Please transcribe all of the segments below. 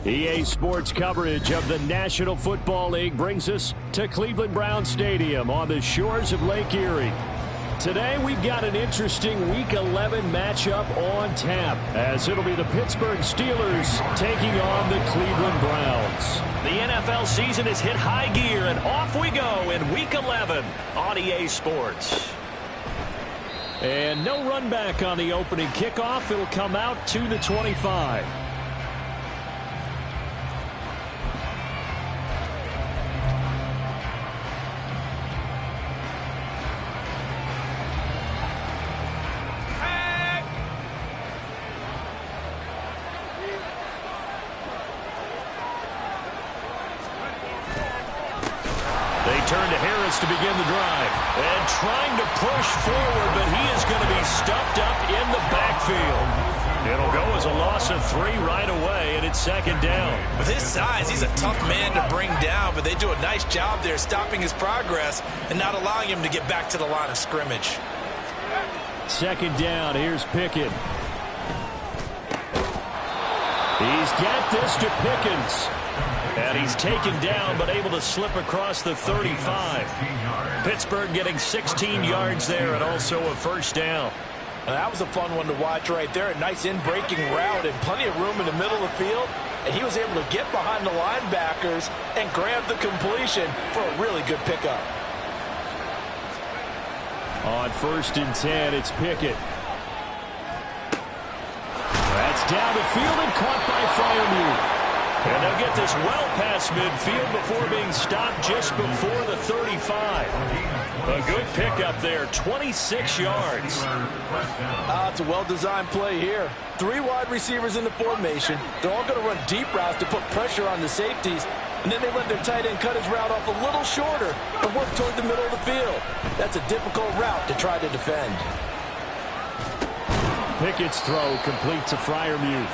EA Sports coverage of the National Football League brings us to Cleveland Browns Stadium on the shores of Lake Erie. Today we've got an interesting Week 11 matchup on tap, as it'll be the Pittsburgh Steelers taking on the Cleveland Browns. The NFL season has hit high gear, and off we go in Week 11 on EA Sports. And no run back on the opening kickoff. It'll come out to the 25. Turn to Harris to begin the drive. And trying to push forward, but he is going to be stuffed up in the backfield. It'll go as a loss of 3 right away, and it's second down. With his size, he's a tough man to bring down, but they do a nice job there stopping his progress and not allowing him to get back to the line of scrimmage. Second down, here's Pickett. He's got this to Pickens. And he's taken down, but able to slip across the 35. Pittsburgh getting 16 yards there and also a first down. Now, that was a fun one to watch right there. A nice in-breaking route and plenty of room in the middle of the field. And he was able to get behind the linebackers and grab the completion for a really good pickup. On 1st and 10, it's Pickett. That's down the field and caught by Freiermuth. And they'll get this well past midfield before being stopped just before the 35. A good pickup there, 26 yards. It's a well-designed play here. 3 wide receivers in the formation. They're all going to run deep routes to put pressure on the safeties. And then they let their tight end cut his route off a little shorter and work toward the middle of the field. That's a difficult route to try to defend. Pickett's throw complete to Freiermuth.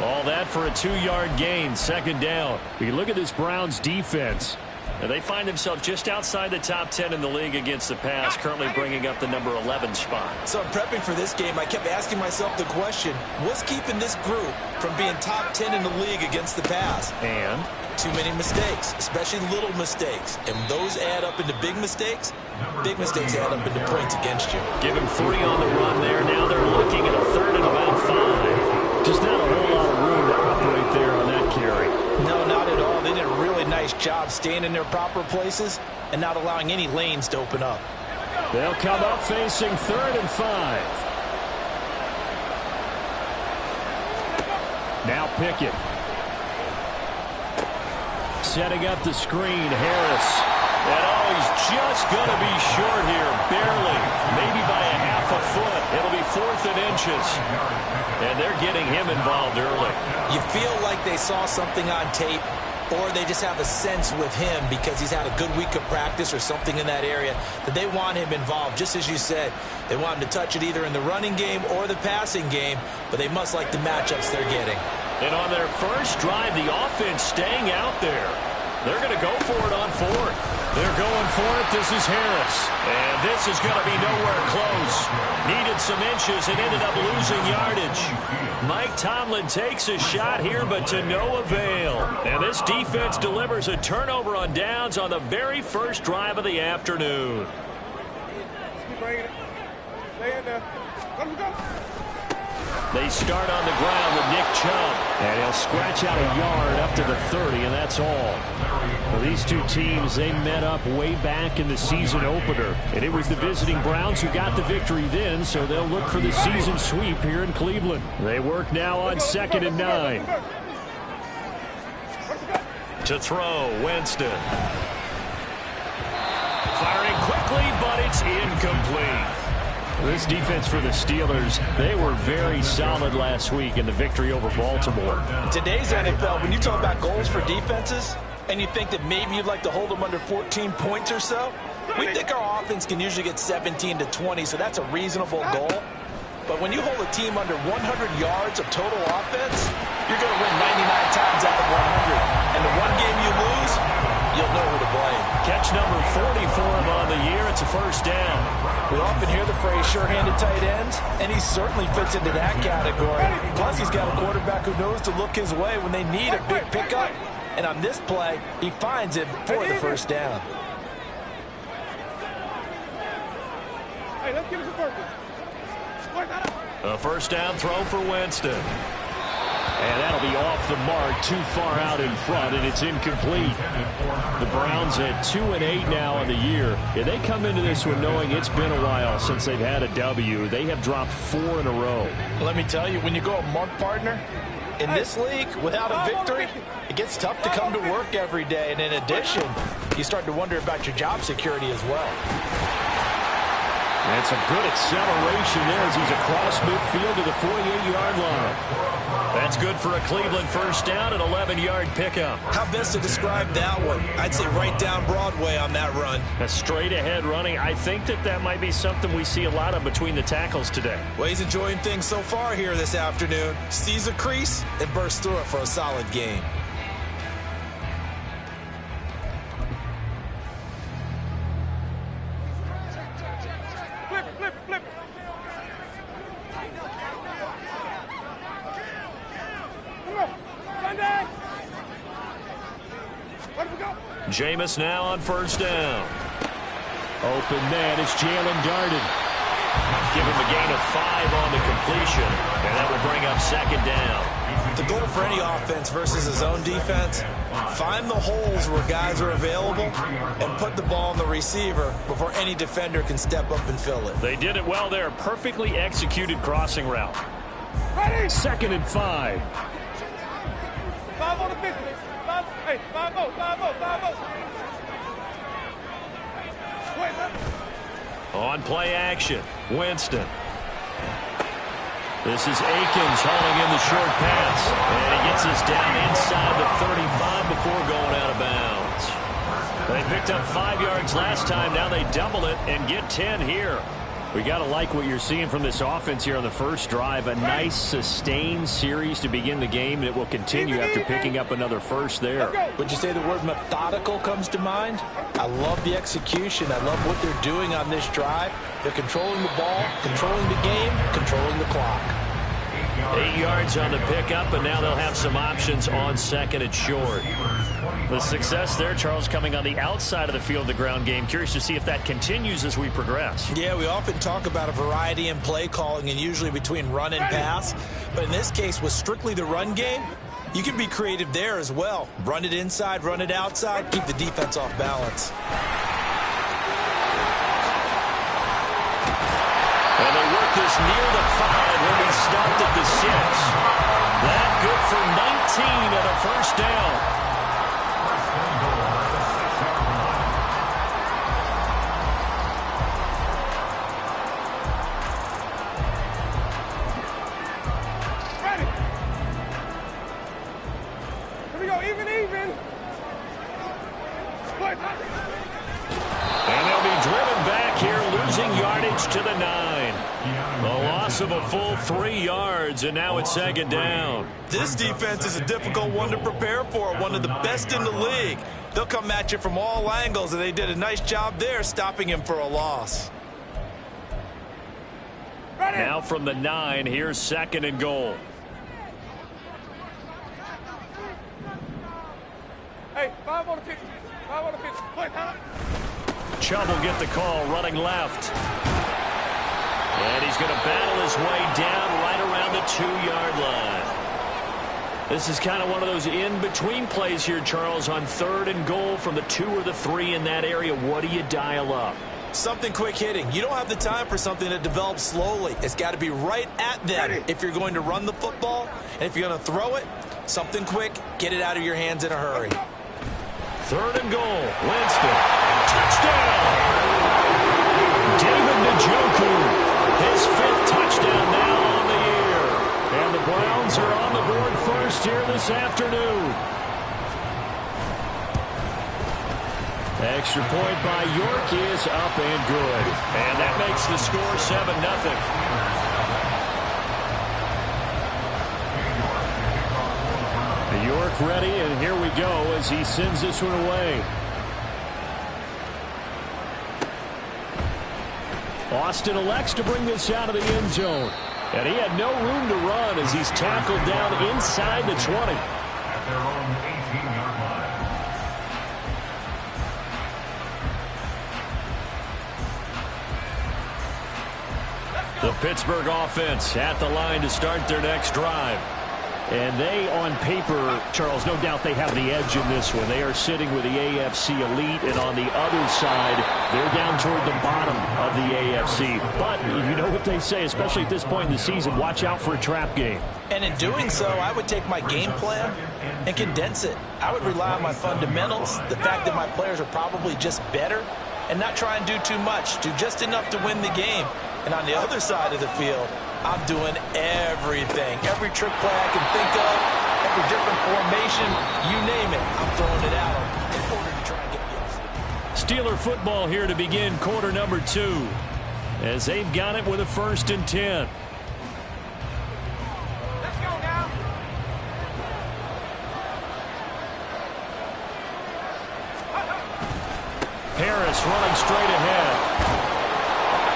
All that for a 2-yard gain, second down. You look at this Browns defense. And they find themselves just outside the top 10 in the league against the pass, currently bringing up the number 11 spot. So I'm prepping for this game. I kept asking myself the question, what's keeping this group from being top 10 in the league against the pass? And? Too many mistakes, especially little mistakes. And those add up into big mistakes. Big mistakes add up into points against you. Give him 3 on the run there. Now they're looking at a 3rd and about 5. Just not a whole lot of room to operate there on that carry. No, not at all. They did a really nice job staying in their proper places and not allowing any lanes to open up. They'll come up facing 3rd and 5. Now Pickett. Setting up the screen, Harris. And he's just going to be short here, barely. Maybe by a half a foot. It'll be 4th and inches. And they're getting him involved early. You feel like they saw something on tape, or they just have a sense with him because he's had a good week of practice or something in that area that they want him involved. Just as you said, they want him to touch it either in the running game or the passing game, but they must like the matchups they're getting. And on their first drive, the offense staying out there. They're going to go for it on 4th. They're going for it. This is Harris. And this is going to be nowhere close. Needed some inches and ended up losing yardage. Mike Tomlin takes a shot here, but to no avail. And this defense delivers a turnover on downs on the very first drive of the afternoon. They start on the ground with Nick Chubb. And he'll scratch out a yard up to the 30, and that's all. Well, these two teams, they met up way back in the season opener. And it was the visiting Browns who got the victory then, so they'll look for the season sweep here in Cleveland. They work now on 2nd and 9. To throw, Winston. Firing quickly, but it's incomplete. This defense for the Steelers, they were very solid last week in the victory over Baltimore. In today's NFL, when you talk about goals for defenses, and you think that maybe you'd like to hold them under 14 points or so, we think our offense can usually get 17 to 20, so that's a reasonable goal. But when you hold a team under 100 yards of total offense, you're going to win 99 times out of 100. And the one game you lose, you'll know who to blame. Catch number 40 for him on the year. It's a first down. We often hear the phrase sure-handed tight ends, and he certainly fits into that category. Plus, he's got a quarterback who knows to look his way when they need a big pickup. And on this play, he finds it for the first down. Hey, let's give it to A first down throw for Winston. And that'll be off the mark, too far out in front, and it's incomplete. The Browns at 2-8 now in the year. Yeah, they come into this one knowing it's been a while since they've had a W. They have dropped 4 in a row. Let me tell you, when you go a mark partner, in this league, without a victory, it gets tough to come to work every day. And in addition, you start to wonder about your job security as well. And some good acceleration there as he's across midfield to the 48-yard line. That's good for a Cleveland first down, an 11-yard pickup. How best to describe that one? I'd say right down Broadway on that run. A straight-ahead running. I think that might be something we see a lot of between the tackles today. Well, he's enjoying things so far here this afternoon. Sees a crease and bursts through it for a solid gain. Jameis now on first down. Open man, it's Jalen Darden. Give him a gain of 5 on the completion, and that will bring up second down. The goal for any offense versus his own defense, find the holes where guys are available and put the ball on the receiver before any defender can step up and fill it. They did it well there. Perfectly executed crossing route. Ready? 2nd and 5. 5 on the 50. 5-0. On play action, Winston. This is Akins hauling in the short pass. And he gets us down inside the 35 before going out of bounds. They picked up 5 yards last time. Now they double it and get 10 here. We got to like what you're seeing from this offense here on the first drive. A nice sustained series to begin the game, and it will continue after picking up another first there. Would you say the word methodical comes to mind? I love the execution. I love what they're doing on this drive. They're controlling the ball, controlling the game, controlling the clock. 8 yards on the pickup, and now they'll have some options on 2nd and short. The success there, Charles, coming on the outside of the field, the ground game. Curious to see if that continues as we progress. Yeah, we often talk about a variety in play calling and usually between run and pass. But in this case, with strictly the run game, you can be creative there as well. Run it inside, run it outside, keep the defense off balance. And they work this near the 5 when we stopped at the 6. That good for 19 and a first down. And they'll be driven back here, losing yardage to the 9. A loss of a full 3 yards, and now it's 2nd down. This defense is a difficult one to prepare for, one of the best in the league. They'll come at you from all angles, and they did a nice job there stopping him for a loss. Now from the 9, here's 2nd and goal. Hey, 5 on the 50. 5 on the 50. Chubb will get the call, running left. And he's going to battle his way down right around the 2-yard line. This is kind of one of those in-between plays here, Charles, on 3rd and goal from the 2 or the 3 in that area. What do you dial up? Something quick hitting. You don't have the time for something that develops slowly. It's got to be right at them if you're going to run the football. And if you're going to throw it, something quick, get it out of your hands in a hurry. 3rd and goal. Winston. Touchdown! David Njoku. His 5th touchdown now on the year. And the Browns are on the board first here this afternoon. Extra point by York is up and good. And that makes the score 7-0. York ready, and here we go as he sends this one away. Austin elects to bring this out of the end zone. And he had no room to run as he's tackled down inside the 20. At their own 18-yard line. The Pittsburgh offense at the line to start their next drive. And they, on paper, Charles, no doubt they have the edge in this one. They are sitting with the AFC elite, and on the other side, they're down toward the bottom of the AFC. But you know what they say, especially at this point in the season, watch out for a trap game. And in doing so, I would take my game plan and condense it. I would rely on my fundamentals, the fact that my players are probably just better, and not try and do too much, do just enough to win the game. And on the other side of the field, I'm doing everything. Every trick play I can think of, every different formation, you name it, I'm throwing it at them in order to try and get the Steeler football here to begin quarter number 2, as they've got it with a 1st and 10. Let's go now. Harris running straight ahead.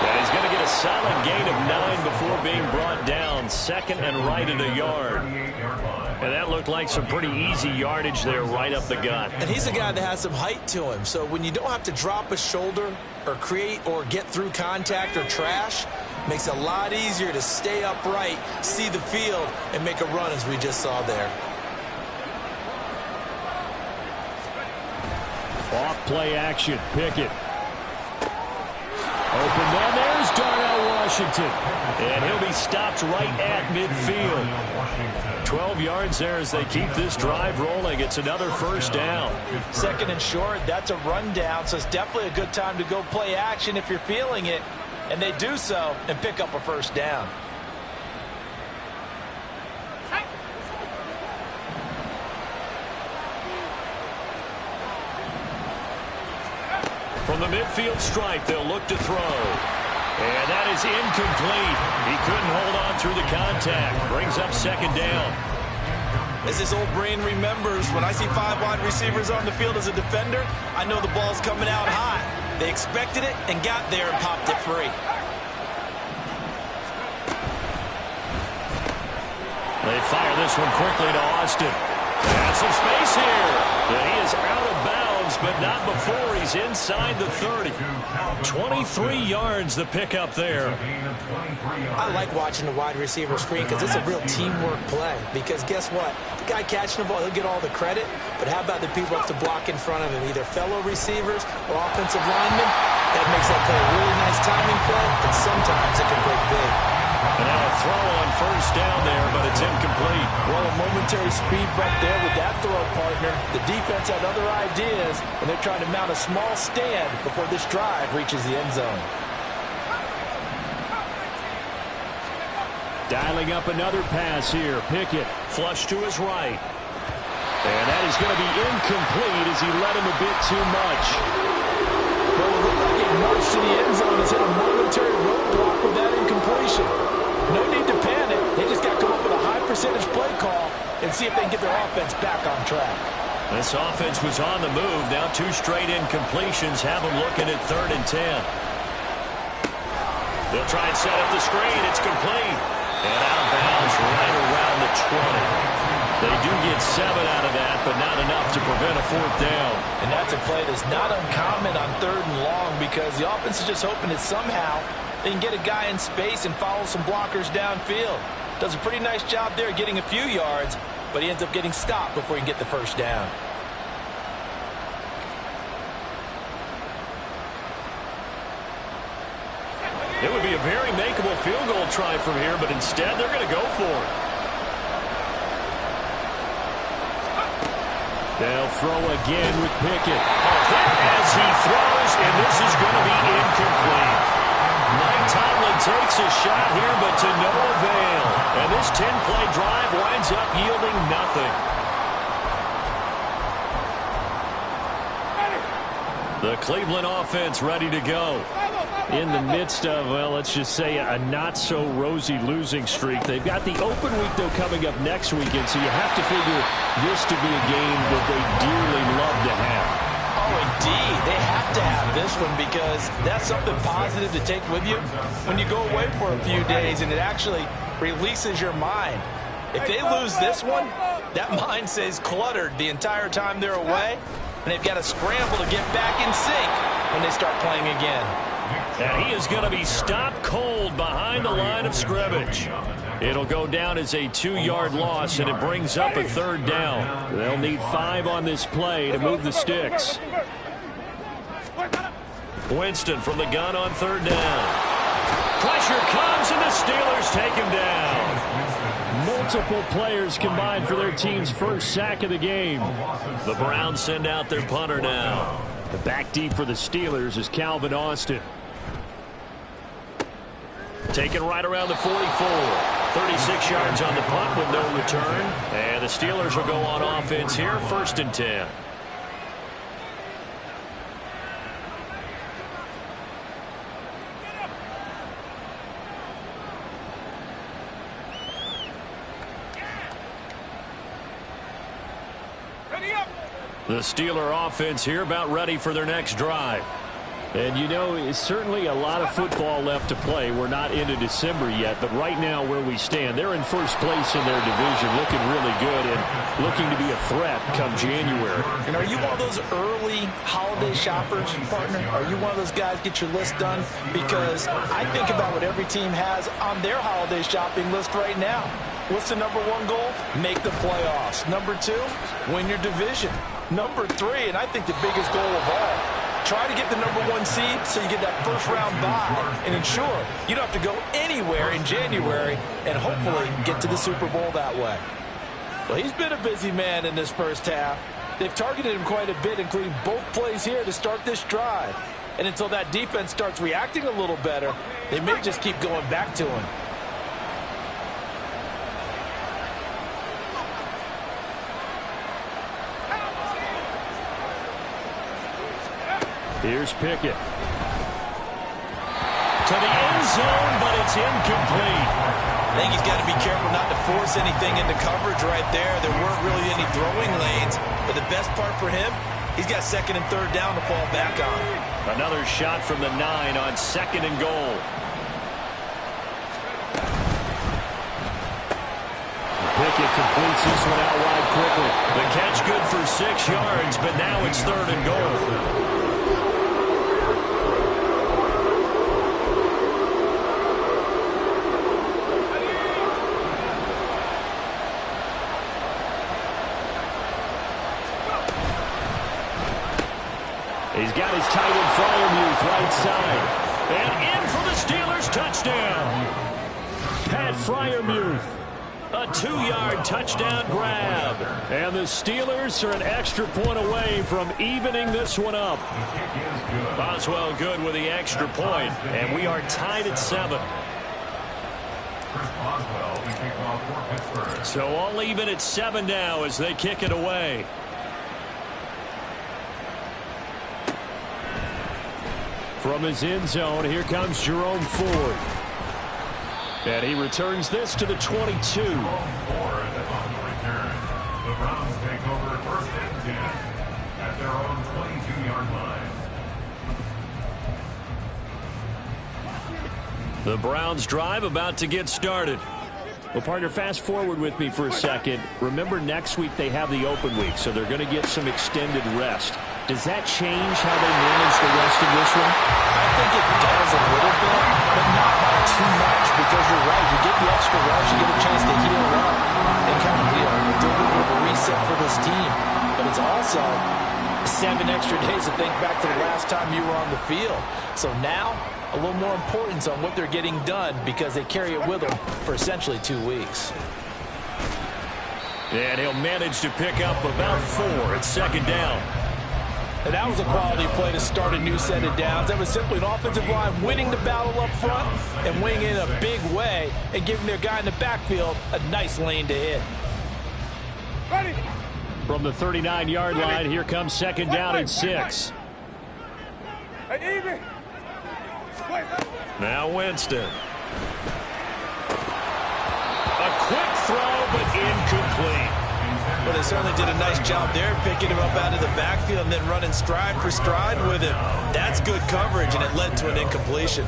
And he's going to get a solid gain of 9 before being brought down. 2nd and right at a yard. And that looked like some pretty easy yardage there right up the gut. And he's a guy that has some height to him. So when you don't have to drop a shoulder or create or get through contact or trash, makes it a lot easier to stay upright, see the field, and make a run as we just saw there. Off play action. Pickett. Open man. There's Darnell Washington. And he'll be stopped right at midfield. 12 yards there as they keep this drive rolling. It's another 1st down. 2nd and short, that's a rundown, so it's definitely a good time to go play action if you're feeling it. And they do so and pick up a 1st down. From the midfield stripe, they'll look to throw. And that is incomplete. He couldn't hold on through the contact. Brings up 2nd down. As this old brain remembers, when I see 5 wide receivers on the field as a defender, I know the ball's coming out hot. They expected it and got there and popped it free. They fire this one quickly to Austin. And some space here. And he is out of bounds, but not before he's inside the 30. 23 yards the pickup there. I like watching the wide receiver screen because it's a real teamwork play. Because guess what? The guy catching the ball, he'll get all the credit. But how about the people who have to block in front of him, either fellow receivers or offensive linemen? That makes that play a really nice timing play, and sometimes it can break big. And now a throw on 1st down there, but it's incomplete. Well, a momentary speed bump there with that throw, partner. The defense had other ideas, and they're trying to mount a small stand before this drive reaches the end zone. Dialing up another pass here. Pickett. Flush to his right. And that is going to be incomplete as he led him a bit too much. Well, it looked like a march to the end zone has hit a momentary roadblock with that incompletion. No need to panic. They just got to come up with a high percentage play call and see if they can get their offense back on track. This offense was on the move. Now 2 straight incompletions have them looking at 3rd and 10. They'll try and set up the screen. It's complete. And out of bounds right around the 20. They do get 7 out of that, but not enough to prevent a 4th down. And that's a play that's not uncommon on 3rd and long because the offense is just hoping that somehow they can get a guy in space and follow some blockers downfield. Does a pretty nice job there getting a few yards, but he ends up getting stopped before he can get the 1st down. It would be a very makeable field goal try from here, but instead they're going to go for it. They'll throw again with Pickett. As he throws, and this is going to be incomplete. Mike Tomlin takes a shot here, but to no avail. And this 10-play drive winds up yielding nothing. The Cleveland offense ready to go. In the midst of, well, let's just say a not-so-rosy losing streak. They've got the open week, though, coming up next weekend, so you have to figure this to be a game that they dearly love to have. Oh, and D, they have to have this one because that's something positive to take with you when you go away for a few days, and it actually releases your mind. If they lose this one, that mind stays cluttered the entire time they're away, and they've got to scramble to get back in sync when they start playing again. And he is going to be stopped cold behind the line of scrimmage. It'll go down as a 2-yard loss, and it brings up a 3rd down. They'll need 5 on this play to move the sticks. Winston from the gun on 3rd down. Pressure comes, and the Steelers take him down. Multiple players combined for their team's first sack of the game. The Browns send out their punter now. The back deep for the Steelers is Calvin Austin. Taken right around the 44. 36 yards on the punt with no return. And the Steelers will go on offense here, 1st and 10. The Steeler offense here about ready for their next drive. And, you know, it's certainly a lot of football left to play. We're not into December yet, but right now where we stand, they're in first place in their division, looking really good and looking to be a threat come January. And are you one of those early holiday shoppers, partner? Are you one of those guys get your list done? Because I think about what every team has on their holiday shopping list right now. What's the number 1 goal? Make the playoffs. Number 2, win your division. Number 3, and I think the biggest goal of all, try to get the number 1 seed so you get that first-round bye and ensure you don't have to go anywhere in January and hopefully get to the Super Bowl that way. Well, he's been a busy man in this first half. They've targeted him quite a bit, including both plays here to start this drive. And until that defense starts reacting a little better, they may just keep going back to him. Here's Pickett. To the end zone, but it's incomplete. I think he's got to be careful not to force anything into coverage right there. There weren't really any throwing lanes. But the best part for him, he's got 2nd and 3rd down to fall back on. Another shot from the 9 on 2nd and goal. Pickett completes this one out wide quickly. The catch good for 6 yards, but now it's 3rd and goal. He's got his tight end Freiermuth right side. And in for the Steelers touchdown. Pat Freiermuth. A 2-yard touchdown grab. And the Steelers are an extra point away from evening this one up. Boswell good with the extra point. And we are tied at 7. So all even at 7 now as they kick it away. From his end zone, here comes Jerome Ford. And he returns this to the 22. The Browns take over 1st and 10 at their own 22-yard line. The Browns drive about to get started. Well, partner, fast forward with me for a second. Remember, next week they have the open week, so they're going to get some extended rest. Does that change how they manage the rest of this one? I think it does a little bit, but not by too much, because you're right. You get the extra rest, you get a chance to heal up and kind of, do a little bit of a reset for this team. But it's also 7 extra days to think back to the last time you were on the field. So now, a little more importance on what they're getting done because they carry it with them for essentially 2 weeks. And he'll manage to pick up about 4 at 2nd down. And that was a quality play to start a new set of downs. That was simply an offensive line winning the battle up front and winning in a big way and giving their guy in the backfield a nice lane to hit. Ready. From the 39-yard line, here comes 2nd down and 6. Hey, even. Now Winston. A quick throw, but incomplete. but they certainly did a nice job there, picking him up out of the backfield and then running stride for stride with him. That's good coverage, and it led to an incompletion.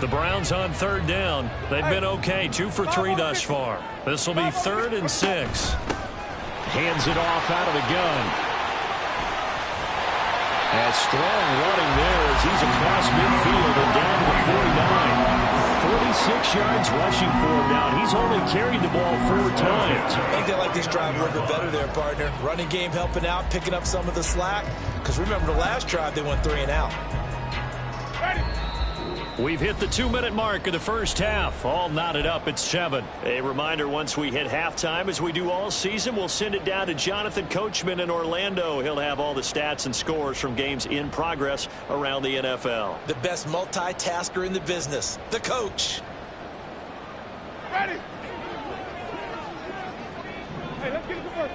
The Browns on third down. They've been okay, 2 for 3 thus far. This will be 3rd and 6. Hands it off out of the gun. And strong running there as he's across midfield and down to the 49. 46 yards rushing for him now. He's only carried the ball 4 times. I think they like this drive a little bit better there, partner. Running game helping out, picking up some of the slack. Because remember the last drive, they went 3 and out. We've hit the 2-minute mark of the first half. All knotted up at 7. A reminder, once we hit halftime, as we do all season, we'll send it down to Jonathan Coachman in Orlando. He'll have all the stats and scores from games in progress around the NFL. The best multitasker in the business, the coach. Ready. Hey, let's get it to work.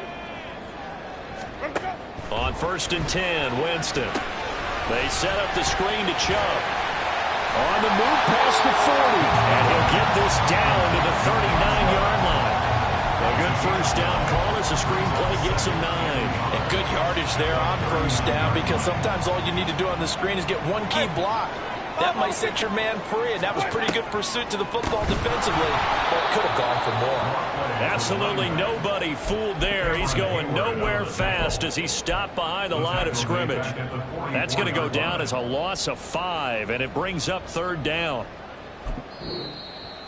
On 1st and 10, Winston. They set up the screen to Chubb. On the move past the 40. And he'll get this down to the 39-yard line. A good first down call as the screenplay gets him 9. And good yardage there on first down, because sometimes all you need to do on the screen is get one key block. That might set your man free, and that was pretty good pursuit to the football defensively. But it could have gone for more. Absolutely nobody fooled there. He's going nowhere fast as he stopped behind the line of scrimmage. That's going to go down as a loss of 5, and it brings up 3rd down.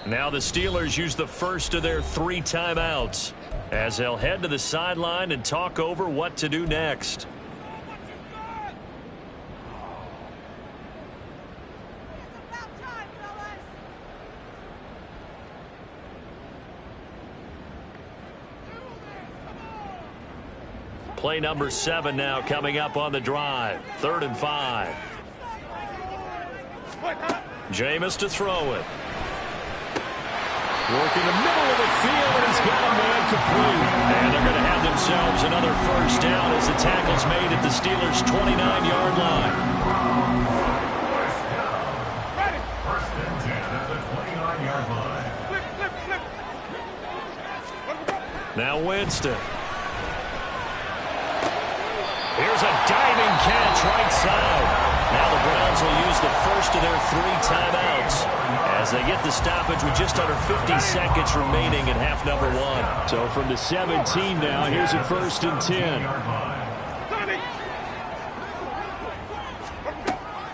Now the Steelers use the first of their 3 timeouts as they'll head to the sideline and talk over what to do next. Play number 7 now coming up on the drive. 3rd and 5. Jameis to throw it. Working the middle of the field, and he's got a man complete. And they're going to have themselves another first down as the tackle's made at the Steelers' 29-yard line. First and 10 at the 29-yard line. Now Winston. Here's a diving catch right side. Now the Browns will use the first of their 3 timeouts as they get the stoppage with just under 50 seconds remaining in half number 1. So from the 17 now, here's a 1st and 10.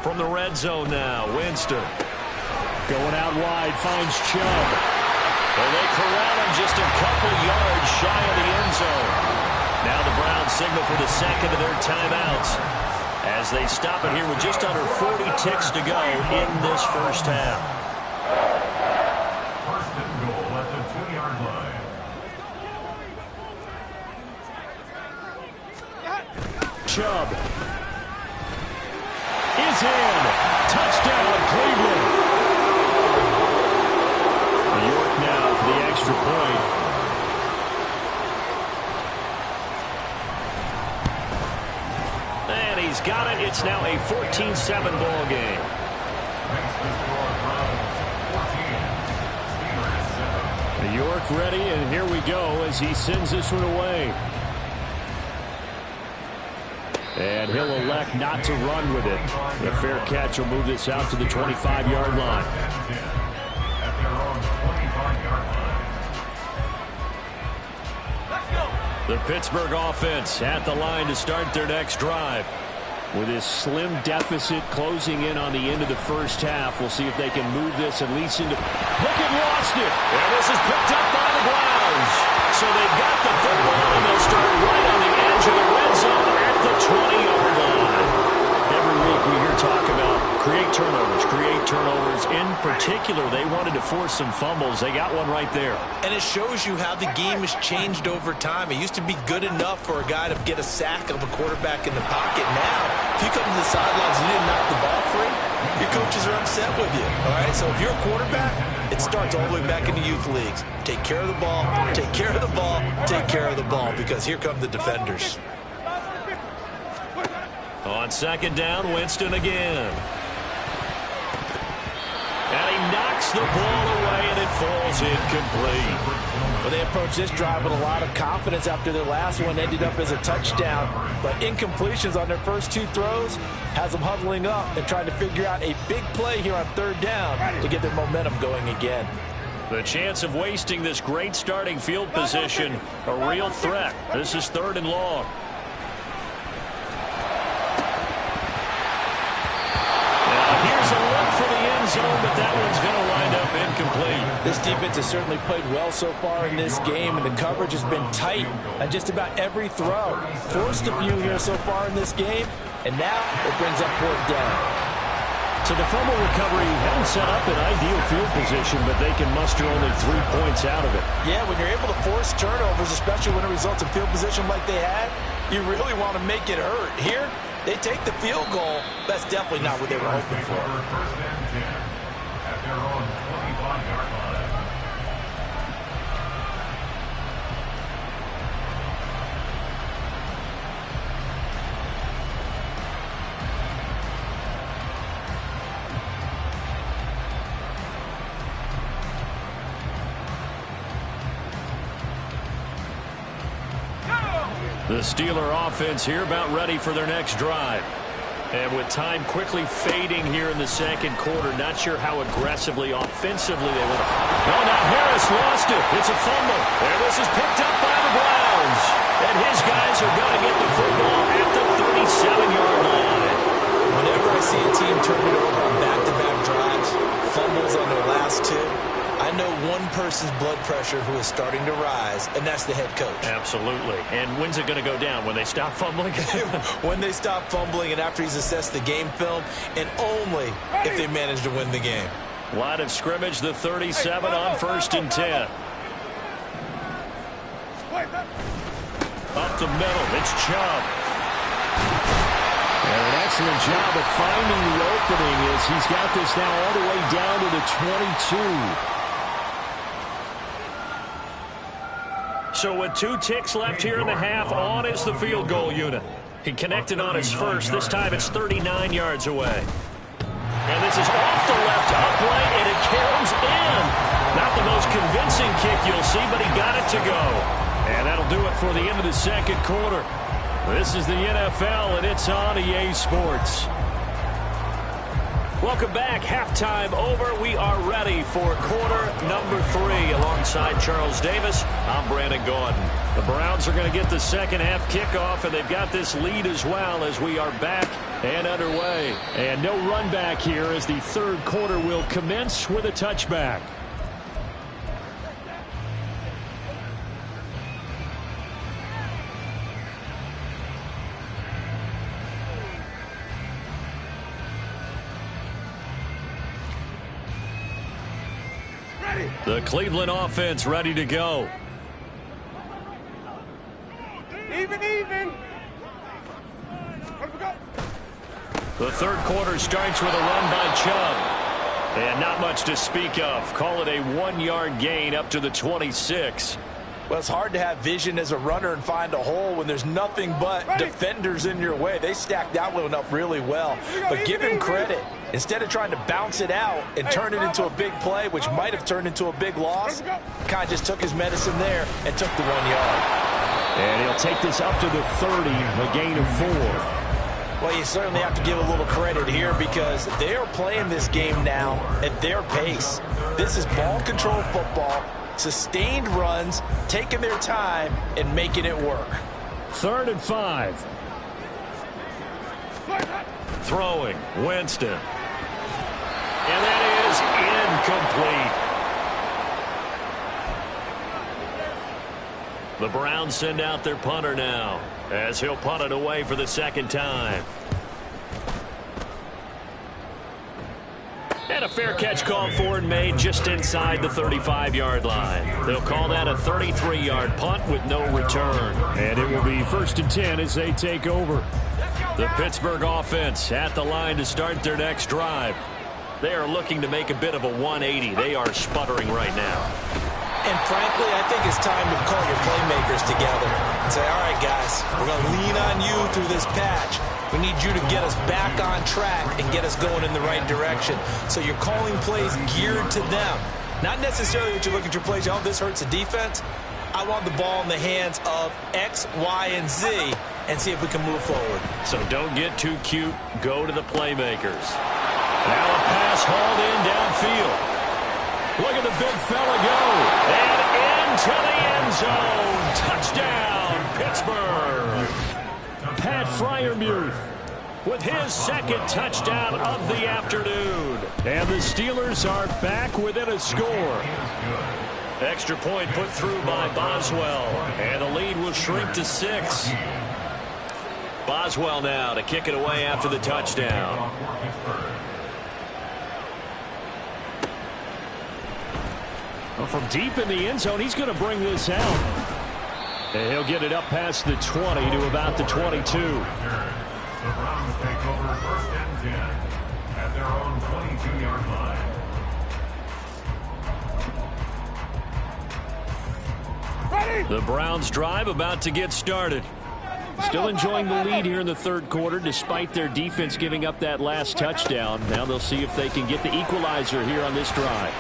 From the red zone now, Winston. Going out wide, finds Chubb. And they corral him just a couple yards shy of the end zone. Now the Browns signal for the second of their timeouts as they stop it here with just under 40 ticks to go in this first half. First and goal at the 2-yard line. Chubb is in. Touchdown, Cleveland. York now for the extra point. And he's got it. It's now a 14-7 ball game. York ready, and here we go as he sends this one away. And he'll elect not to run with it. The fair catch will move this out to the 25-yard line. The Pittsburgh offense at the line to start their next drive. With this slim deficit closing in on the end of the first half, we'll see if they can move this at least into... Pickett lost it! And this is picked up by the Browns. So they've got the football, and they'll start right on the edge of the red zone at the 20-yard line. Every week we hear talk about create turnovers. In particular, they wanted to force some fumbles. They got one right there. And it shows you how the game has changed over time. It used to be good enough for a guy to get a sack of a quarterback in the pocket. Now, if you come to the sidelines and you didn't knock the ball free, your coaches are upset with you. All right, so if you're a quarterback, it starts all the way back in the youth leagues. Take care of the ball, take care of the ball, take care of the ball, because here come the defenders. On second down, Winston again. And he knocks Knocks the ball away, and it falls incomplete. Well, they approached this drive with a lot of confidence after their last one ended up as a touchdown. But incompletions on their first two throws has them huddling up and trying to figure out a big play here on third down to get their momentum going again. The chance of wasting this great starting field position, a real threat. This is 3rd and long. Here's a look for the end zone, but that one's going to wind up incomplete. This defense has certainly played well so far in this game, and the coverage has been tight on just about every throw. Forced a few here so far in this game, and now it brings up 4th down. So the fumble recovery hadn't set up an ideal field position, but they can muster only 3 points out of it. Yeah, when you're able to force turnovers, especially when it results in field position like they had, you really want to make it hurt. Here, they take the field goal. That's definitely not what they were hoping for. 1st and 10 at their own 25-yard line. The Steeler offense here about ready for their next drive. And with time quickly fading here in the second quarter, not sure how aggressively, offensively they want to. No, now Harris lost it. It's a fumble. And this is picked up by the Browns. And his guys are going to get the football at the 37-yard line. Whenever I see a team turn it over on back-to-back drives, fumbles on their last two, I know one person's blood pressure who is starting to rise, and that's the head coach. Absolutely. And when's it going to go down? When they stop fumbling? When they stop fumbling and after he's assessed the game film, and only if they manage to win the game. Line of scrimmage, the 37 on 1st and 10. Up the middle, it's Chubb. And an excellent job of finding the opening as he's got this now all the way down to the 22. So with 2 ticks left here in the half, on is the field goal unit. He connected on his first. This time it's 39 yards away. And this is off the left upright, and it caroms in. Not the most convincing kick you'll see, but he got it to go. And that'll do it for the end of the second quarter. This is the NFL, and it's on EA Sports. Welcome back. Halftime over. We are ready for quarter number 3. Alongside Charles Davis, I'm Brandon Gordon. The Browns are going to get the second half kickoff, and they've got this lead as well as we are back and underway. And no run back here as the third quarter will commence with a touchback. The Cleveland offense ready to go. Even. The third quarter starts with a run by Chubb. And not much to speak of. Call it a 1-yard gain up to the 26. Well, it's hard to have vision as a runner and find a hole when there's nothing but defenders in your way. They stacked that one up really well. But give him credit. Instead of trying to bounce it out and turn it into a big play, which might have turned into a big loss, kind of just took his medicine there and took the 1 yard. And he'll take this up to the 30, a gain of 4. Well, you certainly have to give a little credit here because they are playing this game now at their pace. This is ball control football, sustained runs, taking their time, and making it work. 3rd and 5. Throwing, Winston. And that is incomplete. The Browns send out their punter now as he'll punt it away for the second time. And a fair catch called for and made just inside the 35-yard line. They'll call that a 33-yard punt with no return. And it will be 1st and 10 as they take over. The Pittsburgh offense at the line to start their next drive. They are looking to make a bit of a 180. They are sputtering right now. And frankly, I think it's time to call your playmakers together and say, all right, guys, we're going to lean on you through this patch. We need you to get us back on track and get us going in the right direction. So you're calling plays geared to them. Not necessarily that you look at your plays, oh, this hurts the defense. I want the ball in the hands of X, Y, and Z and see if we can move forward. So don't get too cute. Go to the playmakers. Now a pass hauled in downfield. Look at the big fella go. And into the end zone. Touchdown, Pittsburgh. Pat Freiermuth with his second touchdown of the afternoon. And the Steelers are back within a score. Extra point put through by Boswell. And the lead will shrink to 6. Boswell now to kick it away after the touchdown. Well, from deep in the end zone, he's going to bring this out. And he'll get it up past the 20 to about the 22. The Browns take over 1st and 10 at their own 22-yard line. The Browns drive about to get started. Still enjoying the lead here in the third quarter despite their defense giving up that last touchdown. Now they'll see if they can get the equalizer here on this drive.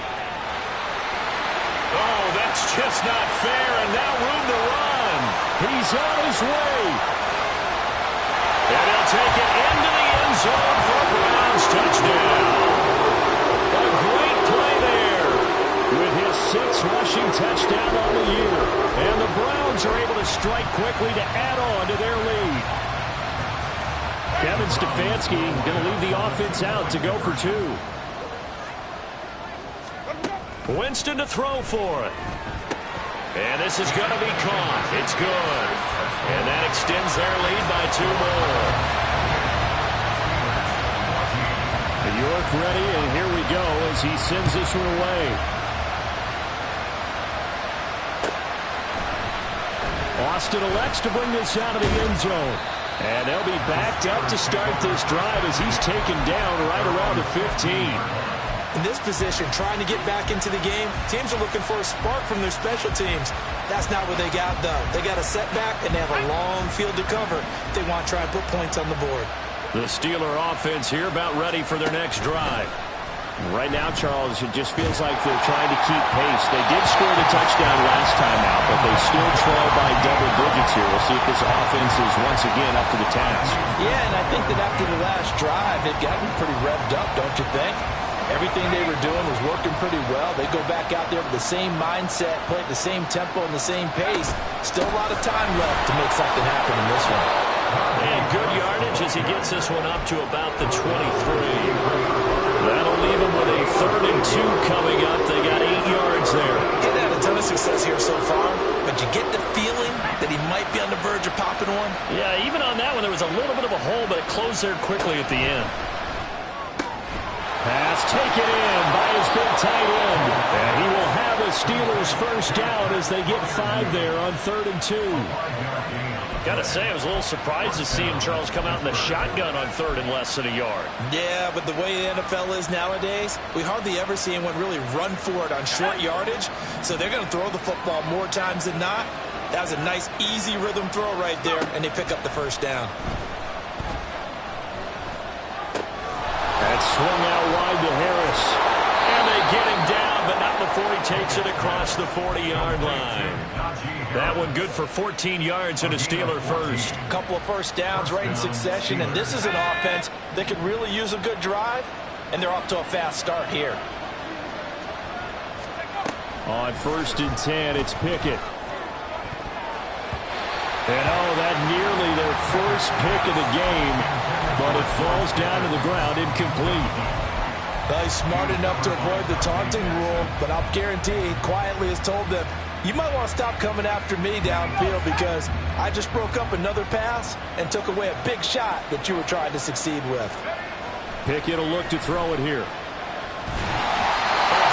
Oh, that's just not fair, and now room to run. He's on his way. And he'll take it into the end zone for a Browns touchdown. A great play there with his 6th rushing touchdown on the year. And the Browns are able to strike quickly to add on to their lead. Kevin Stefanski going to leave the offense out to go for 2. Winston to throw for it. And this is going to be caught. It's good. And that extends their lead by 2 more. York ready, and here we go as he sends this one away. Austin elects to bring this out of the end zone. And they'll be backed up to start this drive as he's taken down right around the 15. In this position, trying to get back into the game, teams are looking for a spark from their special teams. That's not what they got, though. They got a setback, and they have a long field to cover if they want to try and put points on the board. The Steeler offense here about ready for their next drive. Right now, Charles, it just feels like they're trying to keep pace. They did score the touchdown last time out, but they still trail by double digits here. We'll see if this offense is once again up to the task. Yeah, and I think that after the last drive, they've gotten pretty revved up, don't you think? Everything they were doing was working pretty well. They go back out there with the same mindset, play at the same tempo and the same pace. Still a lot of time left to make something happen in this one. And good yardage as he gets this one up to about the 23. That'll leave him with a 3rd and 2 coming up. They got 8 yards there. He's had a ton of success here so far, but you get the feeling that he might be on the verge of popping one. Yeah, even on that one, there was a little bit of a hole, but it closed there quickly at the end. Pass taken in by his big tight end. And he will have a Steelers first down as they get 5 there on 3rd and 2. Got to say, I was a little surprised to see him, Charles, come out in the shotgun on 3rd and less than a yard. Yeah, but the way the NFL is nowadays, we hardly ever see anyone really run for it on short yardage. So they're going to throw the football more times than not. That was a nice, easy rhythm throw right there, and they pick up the first down. That swung out wide to Harris. And they get him down, but not before he takes it across the 40-yard line. That one good for 14 yards and a Steeler first. A couple of first downs right in succession, and this is an offense that could really use a good drive, and they're off to a fast start here. On 1st and 10, it's Pickett. And oh, that nearly their first pick of the game, but it falls down to the ground incomplete. Well, he's smart enough to avoid the taunting rule, but I'll guarantee he quietly has told them, you might want to stop coming after me downfield because I just broke up another pass and took away a big shot that you were trying to succeed with. Pickett will look to throw it here. A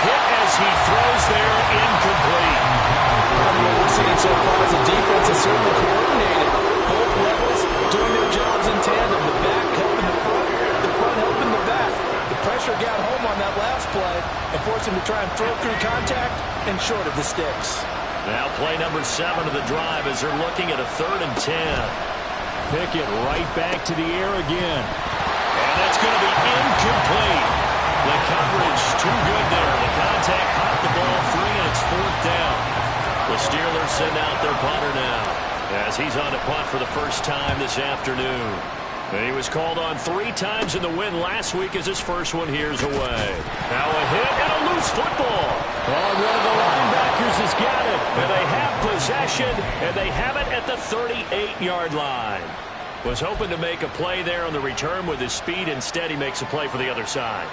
hit as he throws there, incomplete. What we're seeing so far is the defense is certainly coordinated. Both levels doing their jobs in tandem. The back helping the front helping the back. The pressure got home on that last play, and force him to try and throw through contact and short of the sticks. Now play number 7 of the drive as they're looking at a 3rd and 10. Pickett right back to the air again. And that's going to be incomplete. The coverage too good there. The contact popped the ball free, and it's 4th down. The Steelers send out their punter now as he's on to punt for the first time this afternoon. And he was called on 3 times in the win last week as his first one here's away. Now a hit and a loose football. Oh, one of the linebackers has got it. And they have possession, and they have it at the 38-yard line. Was hoping to make a play there on the return with his speed. Instead, he makes a play for the other side.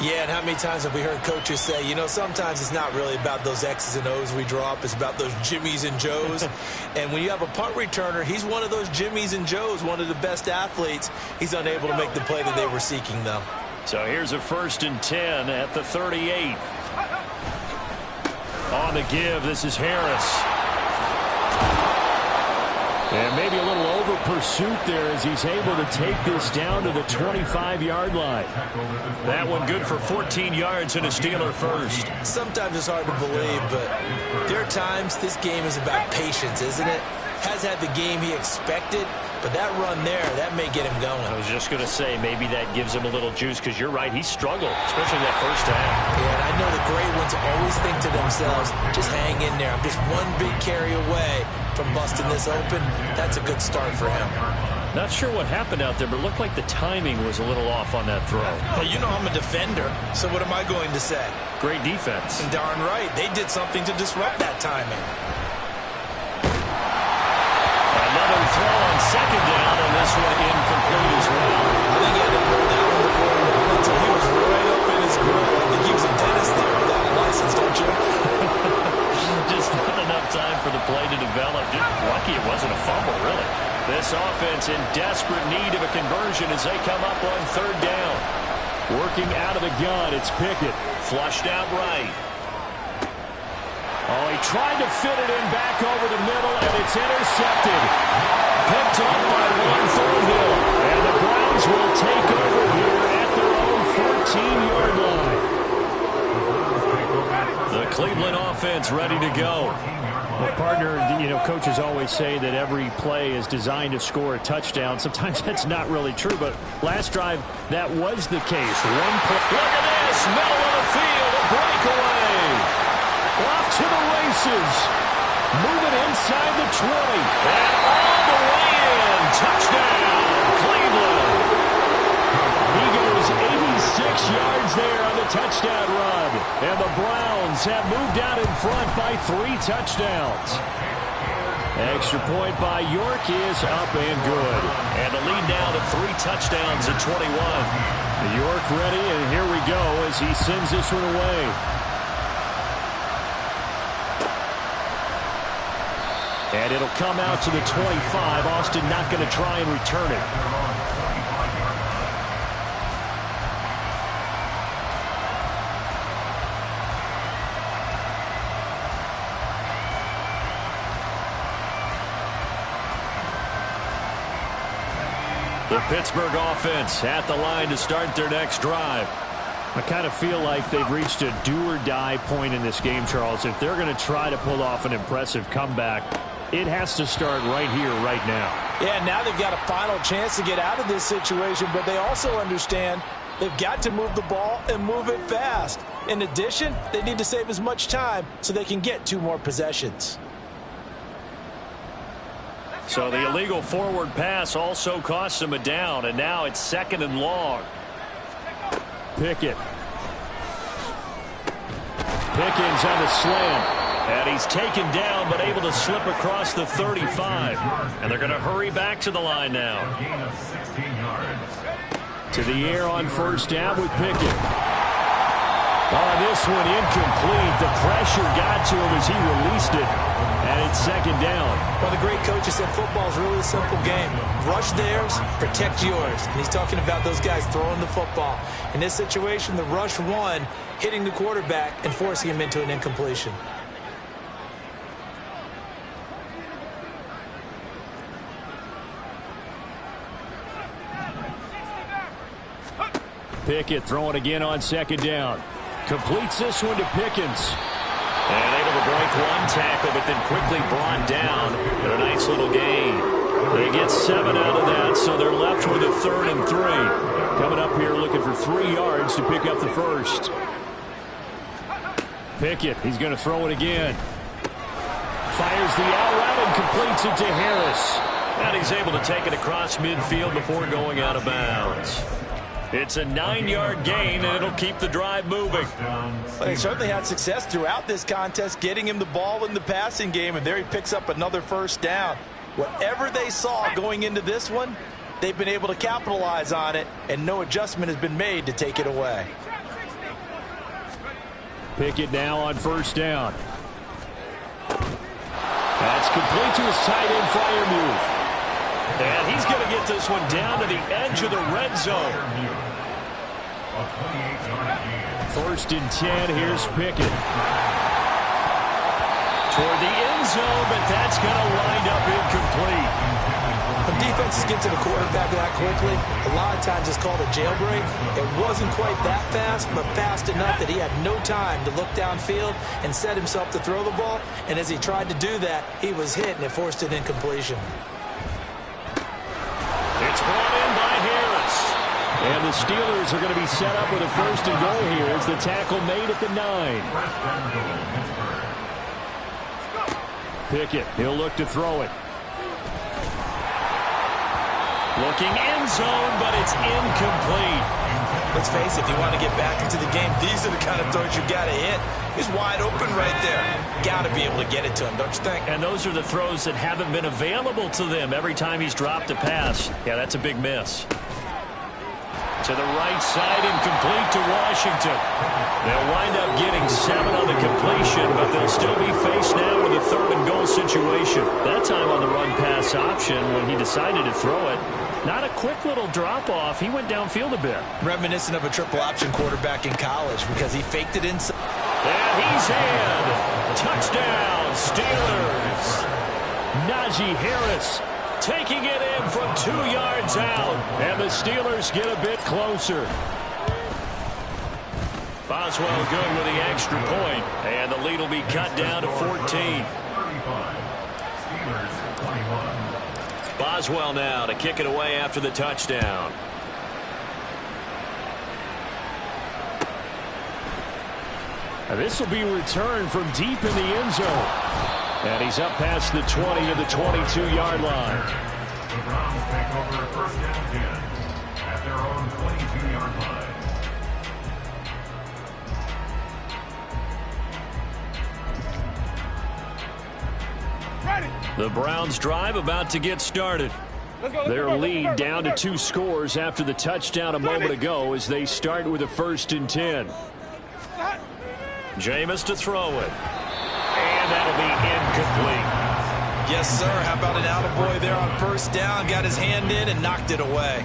Yeah, and how many times have we heard coaches say, you know, sometimes it's not really about those X's and O's we draw up. It's about those Jimmies and Joes. And when you have a punt returner, he's one of those Jimmies and Joes, one of the best athletes. He's unable to make the play that they were seeking, though. So here's a 1st and 10 at the 38. On the give, this is Harris. And maybe a little over pursuit there as he's able to take this down to the 25-yard line. That one good for 14 yards and a Steeler first. Sometimes it's hard to believe, but there are times this game is about patience, isn't it? Has had the game he expected, but that run there, that may get him going. I was just going to say, maybe that gives him a little juice, because you're right, he struggled, especially that first half. Yeah, and I know the great ones always think to themselves, just hang in there. I'm just one big carry away from busting this open. That's a good start for him. Not sure what happened out there, but it looked like the timing was a little off on that throw. Well, you know I'm a defender, so what am I going to say? Great defense. And darn right, they did something to disrupt that timing. Another throw on 2nd down, and this one incomplete as well. I think he had to hold that one before until he was right up in his grill. I think he was a dentist there without a license, don't you? Just not enough time for the play to develop. Just lucky it wasn't a fumble, really. This offense in desperate need of a conversion as they come up on 3rd down. Working out of the gun, it's Pickett. Flushed out right. Oh, he tried to fit it in back over the middle, and it's intercepted. Picked up by Juan Thornhill. And the Browns will take over here at their own 14-yard line. The Cleveland offense ready to go. Well, partner, you know, coaches always say that every play is designed to score a touchdown. Sometimes that's not really true, but last drive, that was the case. One play. Look at this, middle of the field, a breakaway. Off to the races. Moving inside the 20. And all the way in. Touchdown, Cleveland. He goes 86 yards there on the touchdown run. And the Browns have moved out in front by 3 touchdowns. Extra point by York is up and good. And the lead now to 3 touchdowns at 21. York ready, and here we go as he sends this one away. And it'll come out to the 25. Austin not going to try and return it. The Pittsburgh offense at the line to start their next drive. I kind of feel like they've reached a do-or-die point in this game, Charles. If they're going to try to pull off an impressive comeback, it has to start right here, right now. Yeah, now they've got a final chance to get out of this situation, but they also understand they've got to move the ball and move it fast. In addition, they need to save as much time so they can get 2 more possessions. So the illegal forward pass also costs them a down, and now it's 2nd and long. Pickett. Pickens on the slant. And he's taken down, but able to slip across the 35. And they're going to hurry back to the line now. To the air on 1st down with Pickett. Oh, this one incomplete. The pressure got to him as he released it. And it's 2nd down. Well, the great coaches said football is really a simple game. Rush theirs, protect yours. And he's talking about those guys throwing the football. In this situation, the rush won, hitting the quarterback and forcing him into an incompletion. Pickett throwing again on 2nd down. Completes this one to Pickens. And able to break one tackle, but then quickly brought down in a nice little gain. They get 7 out of that, so they're left with a 3rd and 3. Coming up here looking for 3 yards to pick up the first. Pickett, he's going to throw it again. Fires the out route and completes it to Harris. And he's able to take it across midfield before going out of bounds. It's a 9-yard gain, and it'll keep the drive moving. Well, they certainly had success throughout this contest, getting him the ball in the passing game, and there he picks up another first down. Whatever they saw going into this one, they've been able to capitalize on it, and no adjustment has been made to take it away. Pickett now on first down. That's complete to his tight end Freiermuth. And he's going to get this one down to the edge of the red zone. 1st and 10, here's Pickett. Toward the end zone, but that's going to wind up incomplete. When defenses get to the quarterback that quickly, a lot of times it's called a jailbreak. It wasn't quite that fast, but fast enough that he had no time to look downfield and set himself to throw the ball. And as he tried to do that, he was hit, and it forced an incompletion. It's brought in by Harris. And the Steelers are going to be set up with a 1st and goal here as the tackle made at the 9. Pickett, he'll look to throw it. Looking end zone, but it's incomplete. Let's face it, if you want to get back into the game, these are the kind of throws you got to hit. He's wide open right there. Got to be able to get it to him, don't you think? And those are the throws that haven't been available to them every time he's dropped a pass. Yeah, that's a big miss. To the right side, incomplete to Washington. They'll wind up getting 7 on the completion, but they'll still be faced now with a 3rd and goal situation. That time on the run-pass option when he decided to throw it. Not a quick little drop-off. He went downfield a bit. Reminiscent of a triple-option quarterback in college because he faked it inside. And he's in. Touchdown, Steelers. Najee Harris taking it in from 2 yards out. And the Steelers get a bit closer. Boswell good with the extra point. And the lead will be cut down to 14. Boswell now to kick it away after the touchdown. And this will be returned from deep in the end zone. And he's up past the 20 of the 22-yard line. The Browns take over 1st and 10 at their own 22-yard line. Ready. The Browns drive about to get started. Their lead down to 2 scores after the touchdown a moment ago as they start with a 1st and 10. Jameis to throw it. And that'll be incomplete. Yes, sir. How about an attaboy there on first down? Got his hand in and knocked it away.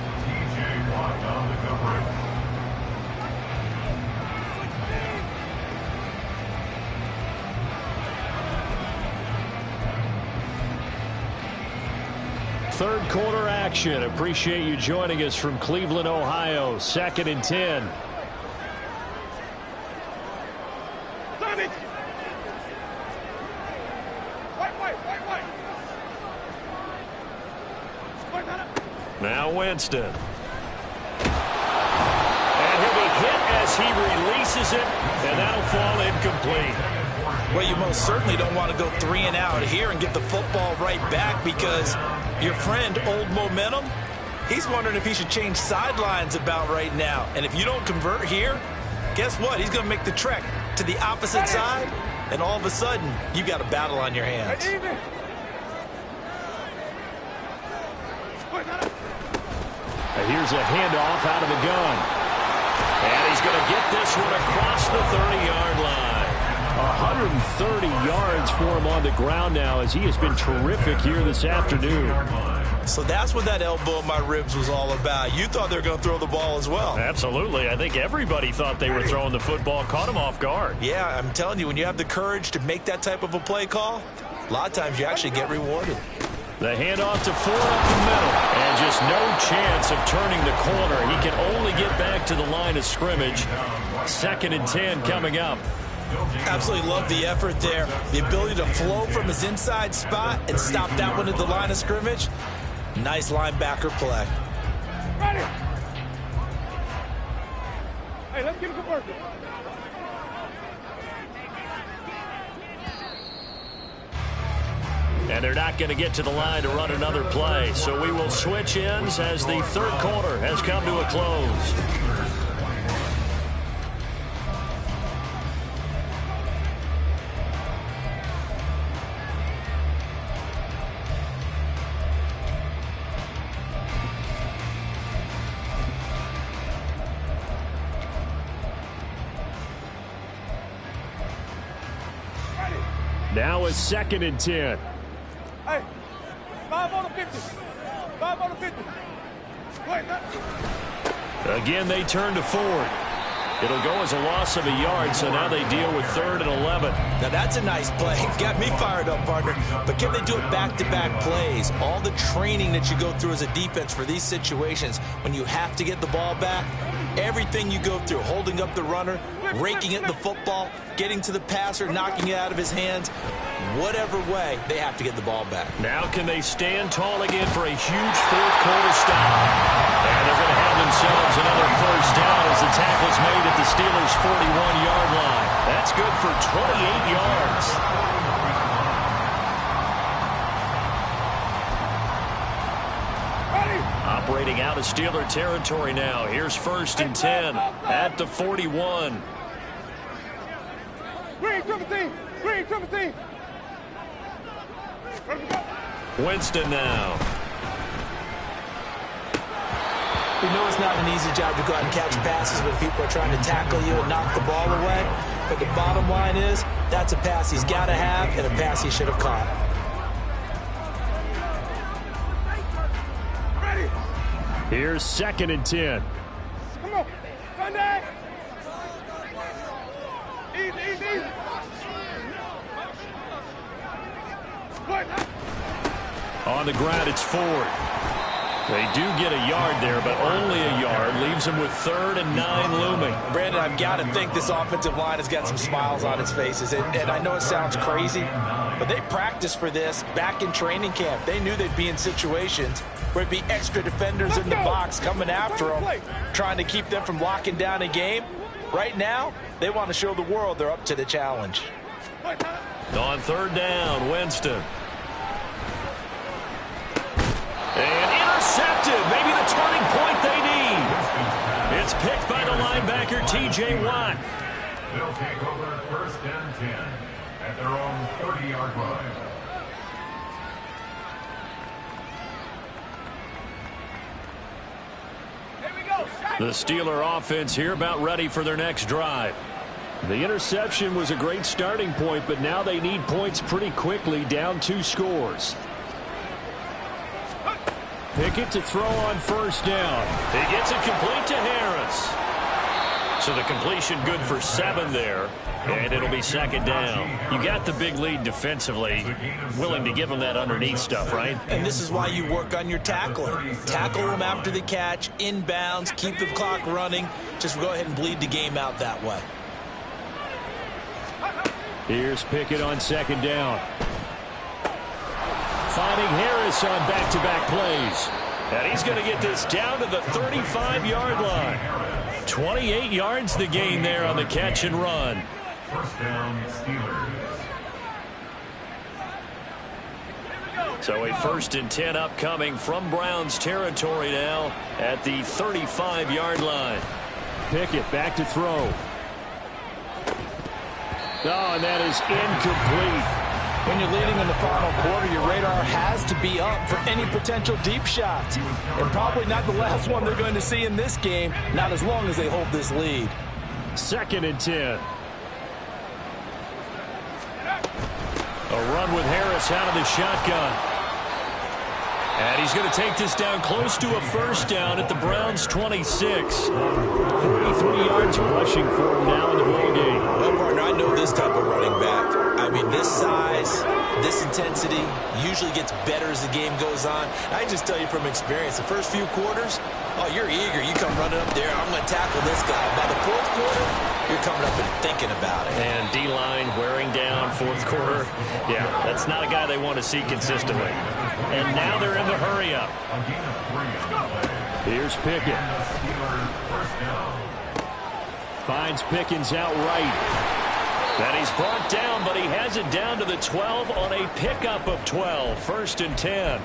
Third quarter action. Appreciate you joining us from Cleveland, Ohio. 2nd and 10. Now Winston. And he'll be hit as he releases it, and that'll fall incomplete. Well, you most certainly don't want to go 3 and out here and get the football right back because your friend, Old Momentum, he's wondering if he should change sidelines about right now. And if you don't convert here, guess what? He's going to make the trek to the opposite side, and all of a sudden, you got a battle on your hands. And here's a handoff out of the gun. And he's going to get this one across the 30-yard line. 130 yards for him on the ground now as he has been terrific here this afternoon. So that's what that elbow in my ribs was all about. You thought they were going to throw the ball as well. Absolutely. I think everybody thought they were throwing the football, caught him off guard. Yeah, I'm telling you, when you have the courage to make that type of a play call, a lot of times you actually get rewarded. The handoff to Ford up the middle. And just no chance of turning the corner. He can only get back to the line of scrimmage. 2nd and 10 coming up. Absolutely love the effort there. The ability to flow from his inside spot and stop that one at the line of scrimmage. Nice linebacker play. Ready. Hey, let's get it to work. And they're not going to get to the line to run another play. So we will switch ends as the 3rd quarter has come to a close. Now a 2nd and 10. Hey, 5 on the 50. 5 on the 50. Wait, Again, they turn to Ford. It'll go as a loss of a yard, so now they deal with 3rd and 11. Now that's a nice play. Got me fired up, partner. But can they do it back-to-back plays? All the training that you go through as a defense for these situations, when you have to get the ball back, everything you go through, holding up the runner, raking at the football, getting to the passer, knocking it out of his hands, whatever way, they have to get the ball back. Now can they stand tall again for a huge 4th quarter stop? And they're going to have themselves another 1st down as the tackle's made at the Steelers' 41-yard line. That's good for 28 yards. Operating out of Steeler territory now. Here's 1st and 10 at the 41. Green, triple team. Green, triple team. Winston now. You know it's not an easy job to go out and catch passes when people are trying to tackle you and knock the ball away. But the bottom line is, that's a pass he's got to have and a pass he should have caught. Here's 2nd and 10. Come on. Sunday. Easy, easy, easy. On the ground, it's Ford. They do get a yard there, but only a yard. Leaves them with 3rd and 9 looming. Brandon, I've got to think this offensive line has got some smiles on its faces. And I know it sounds crazy, but they practiced for this back in training camp. They knew they'd be in situations where it'd be extra defenders in the box coming after them, trying to keep them from locking down a game. Right now, they want to show the world they're up to the challenge. On 3rd down, Winston. And intercepted. Maybe the turning point they need. It's picked by the linebacker, T.J. Watt. They'll take over 1st and 10 at their own 30-yard line. The Steeler offense here about ready for their next drive. The interception was a great starting point, but now they need points pretty quickly, down 2 scores. Pickett to throw on 1st down. He gets it complete to Harris. So the completion good for 7 there, and it'll be 2nd down. You got the big lead defensively, willing to give them that underneath stuff, right? And this is why you work on your tackling. Tackle them after the catch, inbounds, keep the clock running. Just go ahead and bleed the game out that way. Here's Pickett on 2nd down. Finding Harris on back-to-back plays. And he's going to get this down to the 35-yard line. 28 yards the gain there on the catch and run. 1st down, Steelers. So a 1st and 10 upcoming from Browns territory now at the 35-yard line. Pickett back to throw. Oh, and that is incomplete. When you're leading in the final quarter, your radar has to be up for any potential deep shots. And probably not the last one they're going to see in this game, not as long as they hold this lead. 2nd and 10. A run with Harris out of the shotgun. And he's going to take this down close to a 1st down at the Browns' 26. 43 yards rushing for him now in the ball game. Well, partner, I know this type of running back. I mean, this size, this intensity, you usually gets better as the game goes on. I just tell you from experience, the first few quarters, oh, you're eager. You come running up there, I'm going to tackle this guy. By the fourth quarter, you're coming up and thinking about it. And D-line wearing down fourth quarter. Yeah, that's not a guy they want to see consistently. And now they're in the hurry-up. Here's Pickett. Finds Pickens out right. And he's brought down, but he has it down to the 12 on a pickup of 12. 1st and 10.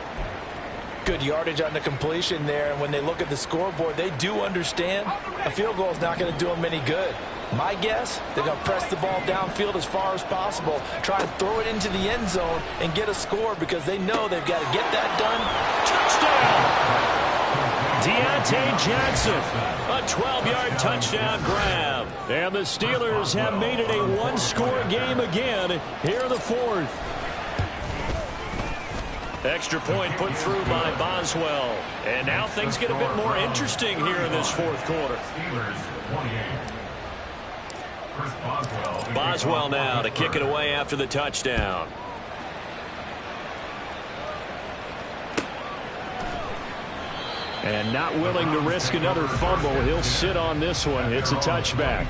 Good yardage on the completion there. And when they look at the scoreboard, they do understand a field goal is not going to do them any good. My guess, they're going to press the ball downfield as far as possible, try and throw it into the end zone and get a score because they know they've got to get that done. Touchdown! Deontay Jackson, a 12-yard touchdown grab. And the Steelers have made it a one-score game again here in the 4th. Extra point put through by Boswell. And now things get a bit more interesting here in this 4th quarter. Boswell now to kick it away after the touchdown. And not willing to risk another fumble. He'll sit on this one. It's a touchback.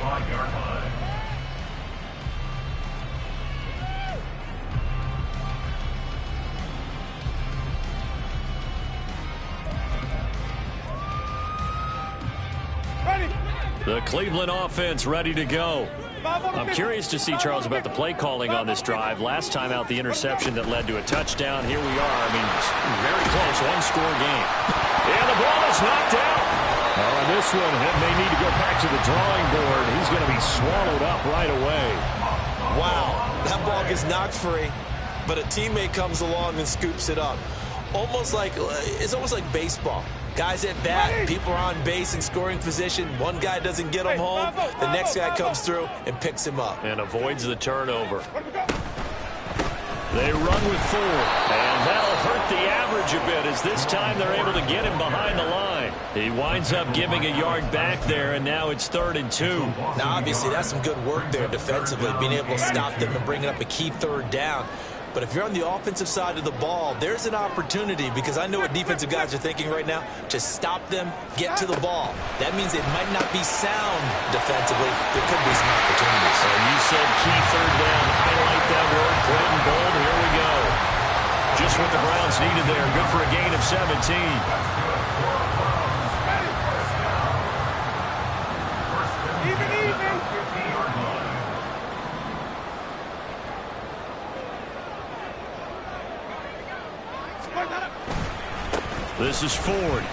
The Cleveland offense ready to go. I'm curious to see, Charles, about the play calling on this drive. Last time out, the interception that led to a touchdown. Here we are. I mean, very close, one-score game. And the ball is knocked out. On this one, he may need to go back to the drawing board. He's going to be swallowed up right away. Wow, that ball gets knocked free, but a teammate comes along and scoops it up. It's almost like baseball. Guys at bat, people are on base in scoring position. One guy doesn't get him home. The next guy comes through and picks him up. And avoids the turnover. They run with 4. And that'll hurt the average a bit as this time they're able to get him behind the line. He winds up giving a yard back there, and now it's 3rd and 2. Now, obviously, that's some good work there defensively, being able to stop them and bringing up a key 3rd down. But if you're on the offensive side of the ball, there's an opportunity because I know what defensive guys are thinking right now. Just stop them, get to the ball. That means it might not be sound defensively. There could be some opportunities. And you said key 3rd down. Highlight that word. Put it in bold. Here we go. Just what the Browns needed there. Good for a gain of 17. This is Ford.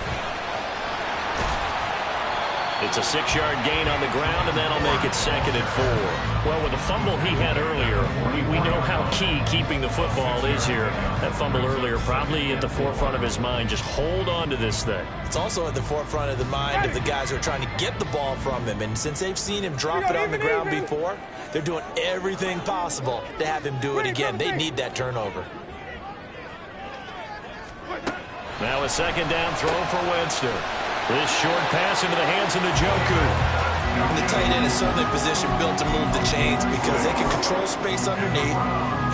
It's a 6-yard gain on the ground, and that'll make it 2nd and 4. Well, with the fumble he had earlier, we know how key keeping the football is here. That fumble earlier probably at the forefront of his mind. Just hold on to this thing. It's also at the forefront of the mind of the guys who are trying to get the ball from him. And since they've seen him drop it on the ground before, they're doing everything possible to have him do it again. They need that turnover. Now a 2nd down throw for Winston. This short pass into the hands of Njoku. The tight end is certainly a position built to move the chains because they can control space underneath.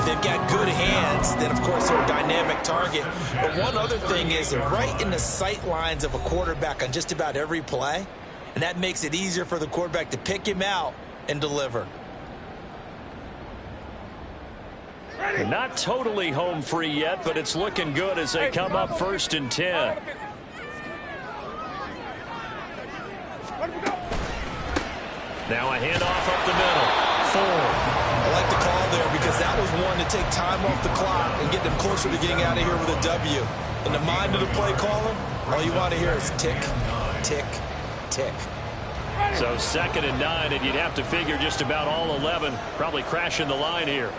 If they've got good hands, then of course they're a dynamic target. But one other thing is they're right in the sight lines of a quarterback on just about every play. And that makes it easier for the quarterback to pick him out and deliver. Not totally home free yet, but it's looking good as they come up 1st and 10. Now a handoff up the middle. Ford. I like the call there because that was one to take time off the clock and get them closer to getting out of here with a W. In the mind of the play caller, all you want to hear is tick, tick, tick. So 2nd and 9, and you'd have to figure just about all 11 probably crashing the line here.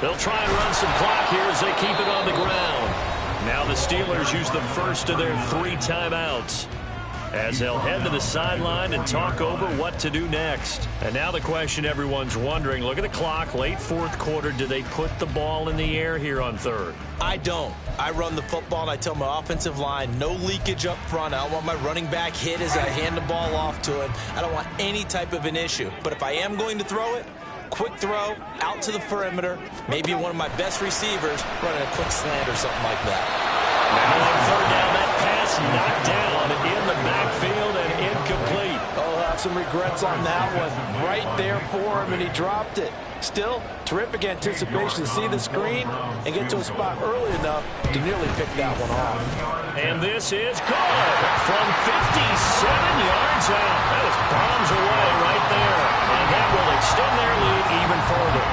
They'll try and run some clock here as they keep it on the ground. Now the Steelers use the first of their 3 timeouts. as they'll head to the sideline and talk over what to do next. And now the question everyone's wondering, look at the clock, late fourth quarter, do they put the ball in the air here on third? I don't. I run the football and I tell my offensive line, no leakage up front. I don't want my running back hit as I hand the ball off to him. I don't want any type of an issue. But if I am going to throw it, quick throw, out to the perimeter, maybe one of my best receivers running a quick slant or something like that. Now on third down, that pass knocked down in the backfield and incomplete. Oh, I'll have some regrets on that one. Right there for him, and he dropped it. Still, terrific anticipation to see the screen and get to a spot early enough to nearly pick that one off. And this is good from 57 yards out. That was bombs away right there. And that will extend their lead even further.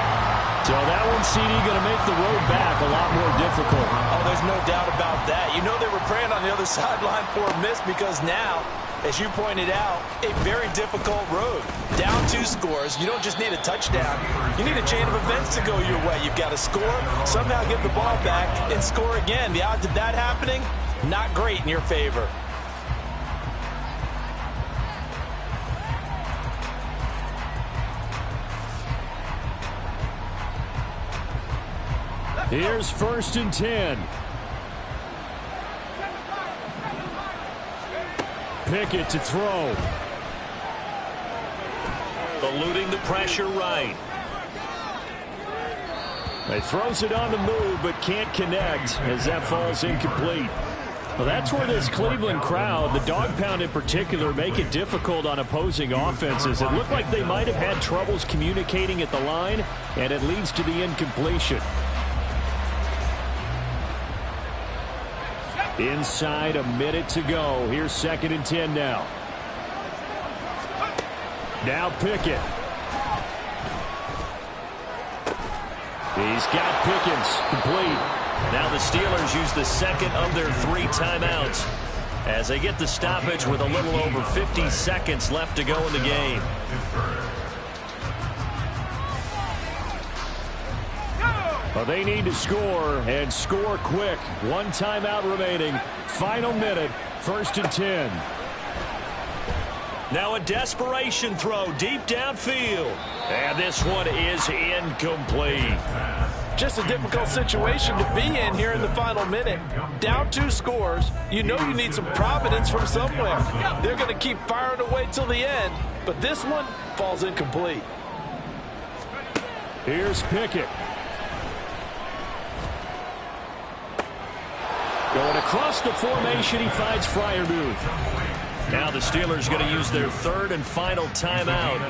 So that one, CD, going to make the road back a lot more difficult. Oh, there's no doubt about that. You know they were praying on the other sideline for a miss because now, as you pointed out, a very difficult road. Down 2 scores. You don't just need a touchdown. You need a chain of events to go your way. You've got to score, somehow get the ball back, and score again. The odds of that happening, not great in your favor. Here's 1st and 10. Pickett to throw. Eluding the pressure right. He throws it on the move but can't connect as that falls incomplete. Well, that's where this Cleveland crowd, the dog pound in particular, make it difficult on opposing offenses. It looked like they might have had troubles communicating at the line, and it leads to the incompletion. Inside a minute to go. Here's 2nd and 10 now. Now Pickett. He's got Pickens complete. Now the Steelers use the second of their 3 timeouts as they get the stoppage with a little over 50 seconds left to go in the game. Well, they need to score, and score quick. 1 timeout remaining. Final minute, 1st and 10. Now a desperation throw deep downfield. And this one is incomplete. Just a difficult situation to be in here in the final minute. Down 2 scores. You know you need some providence from somewhere. They're going to keep firing away till the end, but this one falls incomplete. Here's Pickett. Going across the formation, he finds Freiermuth. Now the Steelers going to use their 3rd and final timeout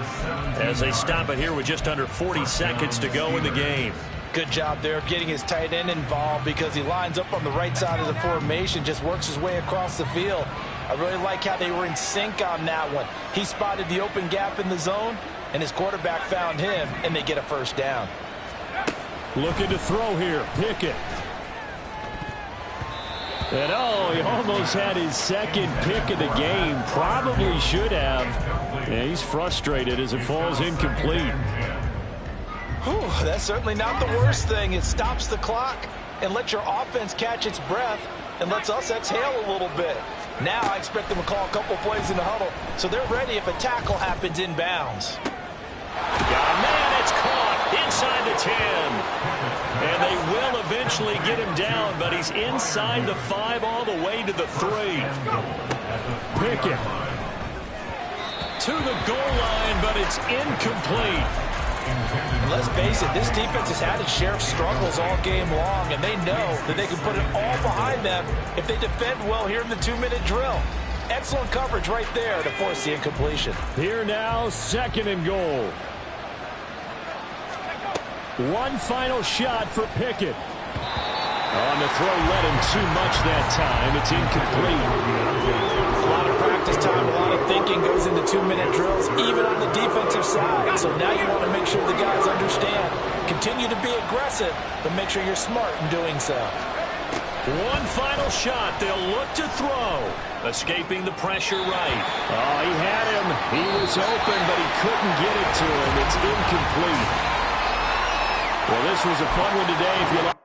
as they stop it here with just under 40 seconds to go in the game. Good job there of getting his tight end involved because he lines up on the right side of the formation, just works his way across the field. I really like how they were in sync on that one. He spotted the open gap in the zone, and his quarterback found him, and they get a 1st down. Looking to throw here, Pickett. And oh, he almost had his 2nd pick of the game. Probably should have. And he's frustrated as it falls incomplete. Whew, that's certainly not the worst thing. It stops the clock and lets your offense catch its breath and lets us exhale a little bit. Now I expect them to call a couple plays in the huddle so they're ready if a tackle happens inbounds. Man, it's caught inside the 10. And they will eventually get him down, but he's inside the 5 all the way to the 3. Pickett. To the goal line, but it's incomplete. And let's face it, this defense has had its share of struggles all game long, and they know that they can put it all behind them if they defend well here in the 2-minute drill. Excellent coverage right there to force the incompletion. Here now, 2nd and goal. One final shot for Pickett. On the throw, led him too much that time. It's incomplete. A lot of practice time, a lot of thinking goes into 2-minute drills, even on the defensive side. So now you want to make sure the guys understand. Continue to be aggressive, but make sure you're smart in doing so. One final shot. They'll look to throw. Escaping the pressure right. Oh, he had him. He was open, but he couldn't get it to him. It's incomplete. Well, this was a fun one today. If you like